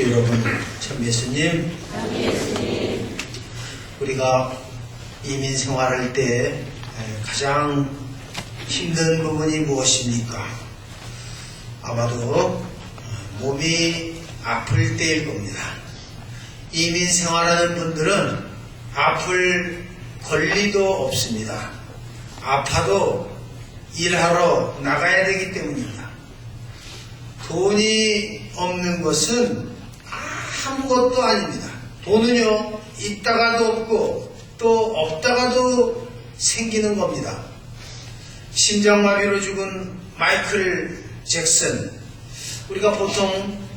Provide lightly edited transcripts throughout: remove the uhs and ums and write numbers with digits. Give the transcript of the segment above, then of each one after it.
교회 여러분, 참 예수님, 우리가 이민 생활할 때 가장 힘든 부분이 무엇입니까? 아마도 몸이 아플 때일 겁니다. 이민 생활하는 분들은 아플 권리도 없습니다. 아파도 일하러 나가야 되기 때문입니다. 돈이 없는 것은 아무것도 아닙니다. 돈은요, 있다가도 없고 또 없다가도 생기는 겁니다. 심장마비로 죽은 마이클 잭슨, 우리가 보통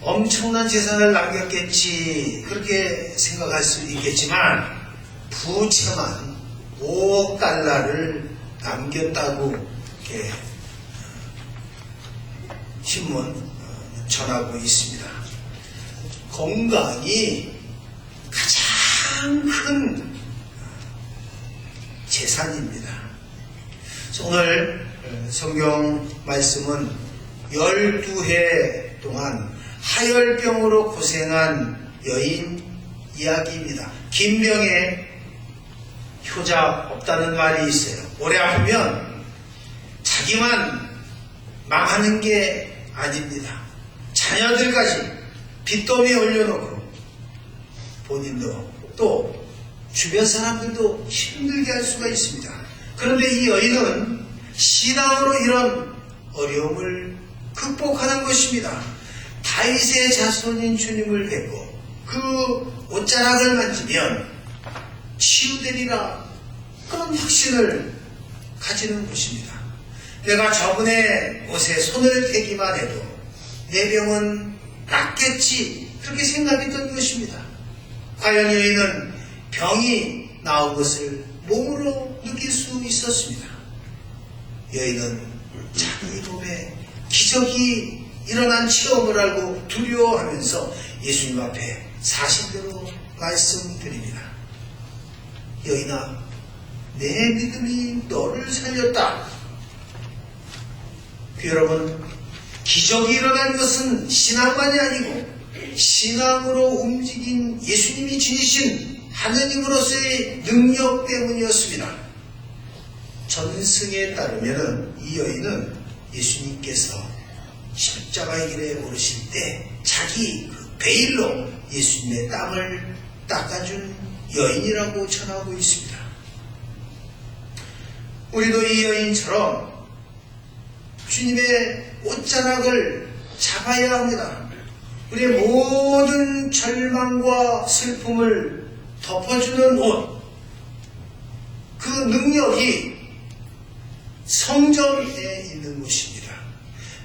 엄청난 재산을 남겼겠지 그렇게 생각할 수 있겠지만 부채만 5억 달러를 남겼다고 이렇게 신문 전하고 있습니다. 건강이 가장 큰 재산입니다. 오늘 성경 말씀은 12해 동안 하열병으로 고생한 여인 이야기입니다. 긴 병에 효자 없다는 말이 있어요. 오래 아프면 자기만 망하는 게 아닙니다. 자녀들까지 빚더미에 올려놓고 본인도 또 주변 사람들도 힘들게 할 수가 있습니다. 그런데 이 여인은 신앙으로 이런 어려움을 극복하는 것입니다. 다윗의 자손인 주님을 뵙고 그 옷자락을 만지면 치유되리라, 그런 확신을 가지는 것입니다. 내가 저분의 옷에 손을 대기만 해도 내 병은 낫겠지, 그렇게 생각했던 것입니다. 과연 여인은 병이 나온 것을 몸으로 느낄 수 있었습니다. 여인은 자기 몸에 기적이 일어난 체험을 알고 두려워하면서 예수님 앞에 사실대로 말씀드립니다. 여인아, 내 믿음이 너를 살렸다. 여러분, 기적이 일어난 것은 신앙만이 아니고 신앙으로 움직인 예수님이 지니신 하느님으로서의 능력 때문이었습니다. 전승에 따르면 이 여인은 예수님께서 십자가의 길에 오르실 때 자기 그 베일로 예수님의 땀을 닦아준 여인이라고 전하고 있습니다. 우리도 이 여인처럼 주님의 옷자락을 잡아야 합니다. 우리의 모든 절망과 슬픔을 덮어주는 옷, 그 능력이 성전에 있는 것입니다.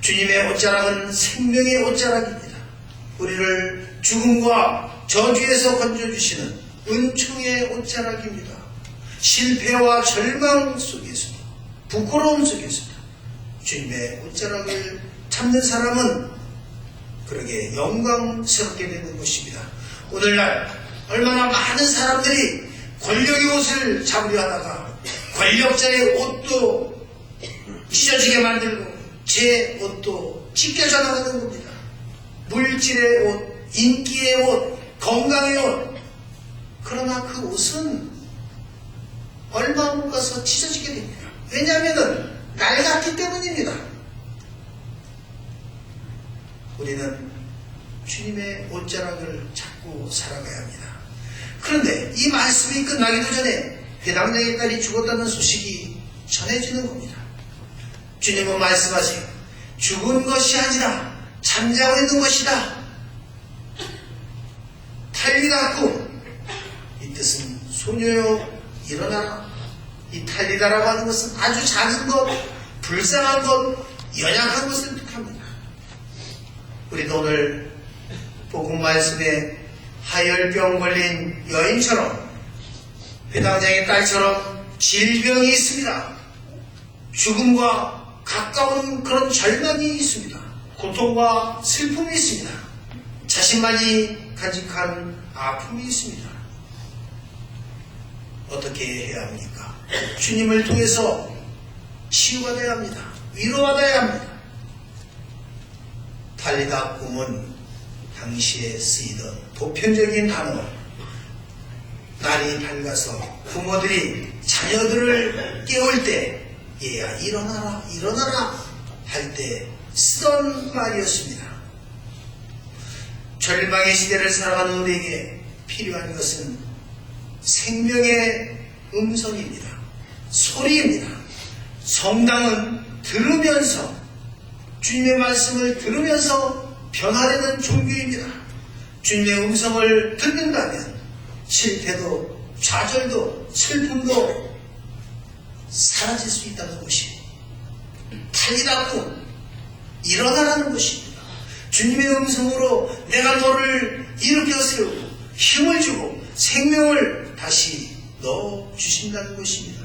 주님의 옷자락은 생명의 옷자락입니다. 우리를 죽음과 저주에서 건져주시는 은총의 옷자락입니다. 실패와 절망 속에서도, 부끄러움 속에서도 주님의 옷자락을 잡는 사람은 그러게 영광스럽게 되는 것입니다. 오늘날 얼마나 많은 사람들이 권력의 옷을 잡으려 하다가 권력자의 옷도 찢어지게 만들고 제 옷도 찢겨져 나가는 겁니다. 물질의 옷, 인기의 옷, 건강의 옷. 그러나 그 옷은 얼마 못 가서 찢어지게 됩니다. 왜냐하면 낡았기 때문입니다. 우리는 주님의 옷자락을 잡고 살아가야 합니다. 그런데 이 말씀이 끝나기도 전에 회당장의 딸이 죽었다는 소식이 전해지는 겁니다. 주님은 말씀하세요. 죽은 것이 아니라 잠자고 있는 것이다. 탈리다꿈, 이 뜻은 소녀여 일어나라. 이 탈리다라고 하는 것은 아주 작은 것, 불쌍한 것, 연약한 것을 뜻합니다. 우리도 오늘 복음 말씀에 하열병 걸린 여인처럼, 회당장의 딸처럼 질병이 있습니다. 죽음과 가까운 그런 절망이 있습니다. 고통과 슬픔이 있습니다. 자신만이 간직한 아픔이 있습니다. 어떻게 해야 합니까? 주님을 통해서 치유받아야 합니다. 위로받아야 합니다. 탈리다 꿈은 당시에 쓰이던 보편적인 단어, 날이 밝아서 부모들이 자녀들을 깨울 때 얘야 일어나라 일어나라 할 때 쓰던 말이었습니다. 절망의 시대를 살아가는 우리에게 필요한 것은 생명의 음성입니다. 소리입니다. 성당은 들으면서 주님의 말씀을 들으면서 변화되는 종교입니다. 주님의 음성을 듣는다면 실패도 좌절도 슬픔도 사라질 수 있다는 것이 탈이라고 일어나라는 것입니다. 주님의 음성으로 내가 너를 일으켜 세우고 힘을 주고 생명을 다시 넣어주신다는 것입니다.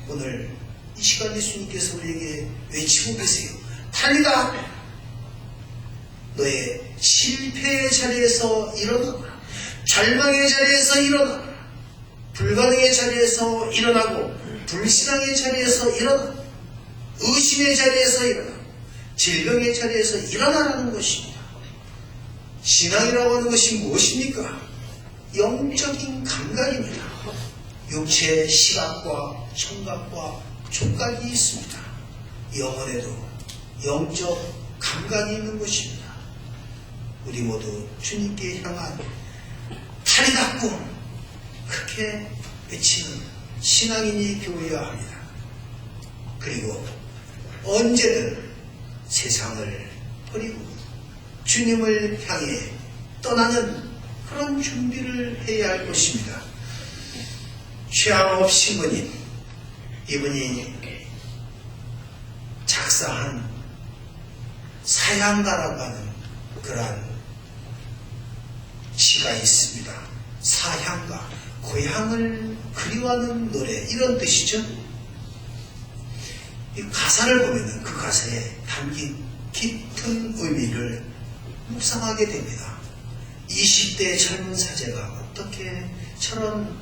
오늘 이 시간 예수님께서 우리에게 외치고 계세요. 탈이다. 너의 실패의 자리에서 일어나라. 절망의 자리에서 일어나라. 불가능의 자리에서 일어나고 불신앙의 자리에서 일어나 의심의 자리에서 일어나 질병의 자리에서 일어나라는 것입니다. 신앙이라고 하는 것이 무엇입니까? 영적인 감각입니다. 육체의 시각과 청각과 촉각이 있습니다. 영혼에도 영적 감각이 있는 것입니다. 우리 모두 주님께 향한 탈이다꿈 그렇게 외치는 신앙인이 되어야 합니다. 그리고 언제든 세상을 버리고 주님을 향해 떠나는 그런 준비를 해야 할 것입니다. 최양업 신부님, 이분이 작사한 사향가라고 하는 그러한 시가 있습니다. 사향가, 고향을 그리워하는 노래, 이런 뜻이죠. 이 가사를 보면 그 가사에 담긴 깊은 의미를 묵상하게 됩니다. 20대 젊은 사제가 어떻게 저런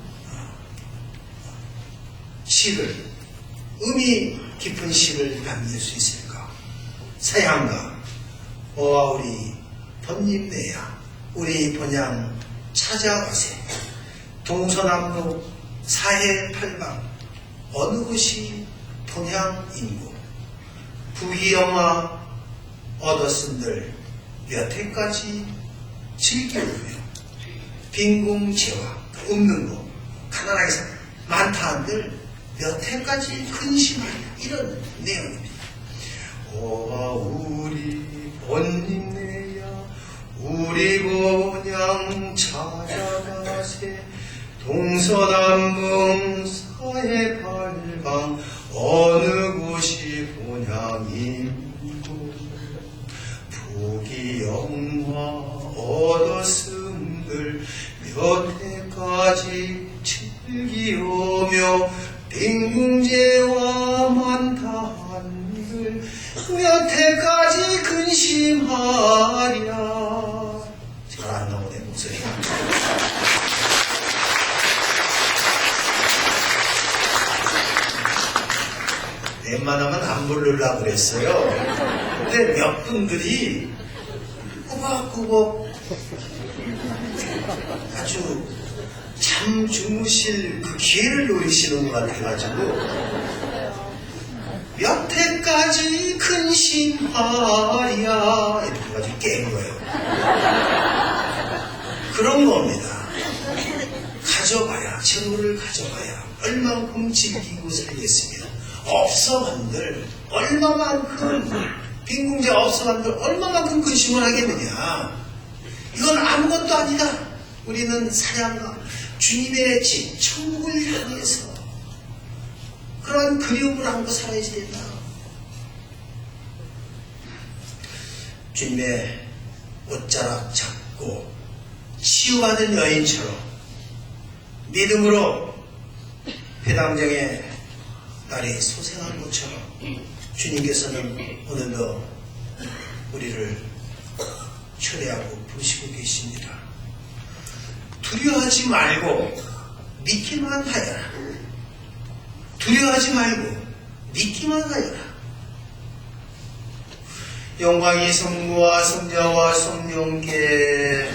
시를, 의미 깊은 시를 남길 수 있을까? 사향가, 어아 우리 번님네야 우리 번양 찾아가세. 동서남북 사해팔방 어느 곳이 본향인고 부귀영화 얻었은들 몇 해까지 즐기우며 빈궁제와 없는 거 가난하게 많다 한들 몇 해까지 근심하냐, 이런 내용입니다. 오아 우리 번님네야 우리 본향 찾아가세. 동서남북 사해팔방 어느 곳이 본향인고 부귀영화 얻었음들 몇 해까지 즐기오며 빈궁제와 많다 한들 몇 해까지 근심하랴. 잘 안 나오네 목소리가. 웬만하면 안 부르려고 그랬어요. 근데 몇 분들이 꾸벅꾸벅 아주 잠 주무실 그 기회를 노리시는 것 같아가지고 몇 해까지 근심하랴 이렇게 가지고 깬 거예요. 그런 겁니다. 가져가야, 재물을 가져가야 얼만큼 즐기고 살겠습니다. 없어만들 얼마만큼, 빈궁제 없어만들 얼마만큼 근심을 하겠느냐. 이건 아무것도 아니다. 우리는 사양과 주님의 집 천국을 향해서 그런 그리움을 안고 살아야지 된다. 주님의 옷자락 잡고 치유받은 여인처럼 믿음으로 회당장에 날이 소생한 것처럼 주님께서는 오늘도 우리를 초대하고 부르시고 계십니다. 두려워하지 말고 믿기만 하여라. 두려워하지 말고 믿기만 하여라. 영광이 성부와 성자와 성령께